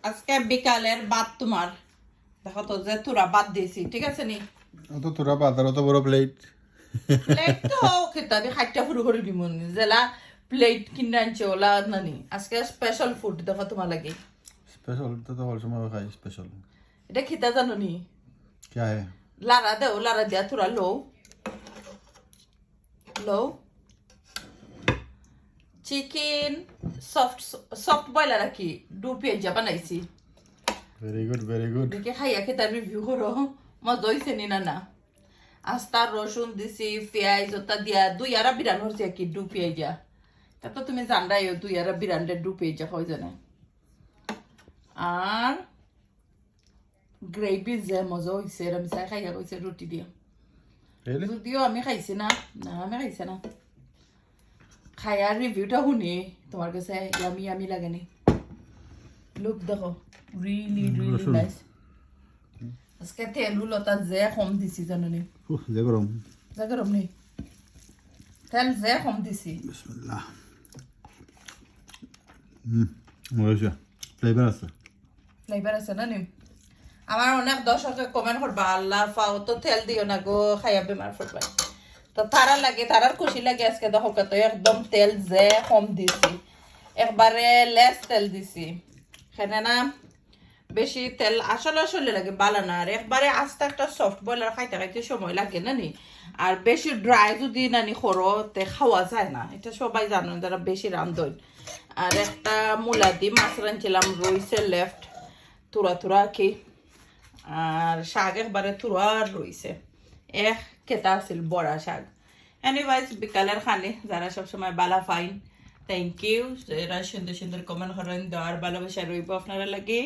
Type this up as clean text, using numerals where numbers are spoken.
আজকে বিকালের বাদ তোমার দেখো তো যে তোরা বাদ দিয়েছি ঠিক আছে নি অত তোরা বাজার অত বড় প্লেট প্লেট তো খেতে আমি খাইটা শুরু করে দিব জেলা প্লেট কিনে আনছে ওলা নানি আজকে স্পেশাল ফুড দেখো তোমার লাগে স্পেশাল তো হল সময় খাই স্পেশাল এটা খেতে জানো নি क्या है লারা দেও লারা দিয়া তোরা লো লো চিকেন সফট সফট বয়লার আর কি দু পেঁয়াজা বানাইছি वेरी गुड দেখে খাইয়া খেতে রিভিউ করো মজা হয়েছে নি না না আস্তা রসুন দিছি পেঁয়াজ ওটা দিয়া দুই আরা বিরান হচ্ছে কি দু পেঁয়াজা তা তো তুমি জানরাই দুই আরা বিরানটা দু পেঁয়াজা হয় জানে আর গ্রেভি যে মজা হয়েছে আমি চাই খাইয়া কইছে রুটি দিয়ে रियली যদিও আমি খাইছি না না আমি খাইছি না খাইয়ার রিভিউটা শুনি তোমার কাছে ইয়ামি ইয়ামি লাগেনি লুক দেখো রিয়েলি রিয়েলি নাইস আজকে তেল লতা যে কম দিছি জানো নি যে গরম যা গরম নেই তেল যে কম দিছি বিসমিল্লাহ মজা ফ্লেভার আছে ফ্লেভার আছে না নি আমার অনেক দর্শকে কমেন্ট করবা আল্লাহ পাও তো তেল দিও না গো খাইয়া বেমার পড়বা তো তারা লাগে তারার খুশি লাগে আজকে দেখো কত একদম তেল যে কম দিছি একবারে লেস তেল দিছি এখানে না বেশি তেল আসলে আসলে লাগে বালা না আর একবারে আস্তে একটা সফট বয়লার খাইতে খাইতে সময় লাগে না নি আর বেশি ড্রাই যদি নানি খরো তে খাওয়া যায় না এটা সবাই জানেন যারা বেশি রান্ধন আর একটা মূলা দি মাছ রাঁধছিলাম রইছে লেফট তুরা তুরা কি আর শাক একবারে তুরা রইছে এক কেতা আছিল বড়া শাক এনিওয়াইজ বিকালের খানি যারা সবসময় বালা ফাইন থ্যাংক ইউ যারা সুন্দর সুন্দর কমেন্ট করেন দেওয়ার ভালোবাসা রইব আপনারা লাগে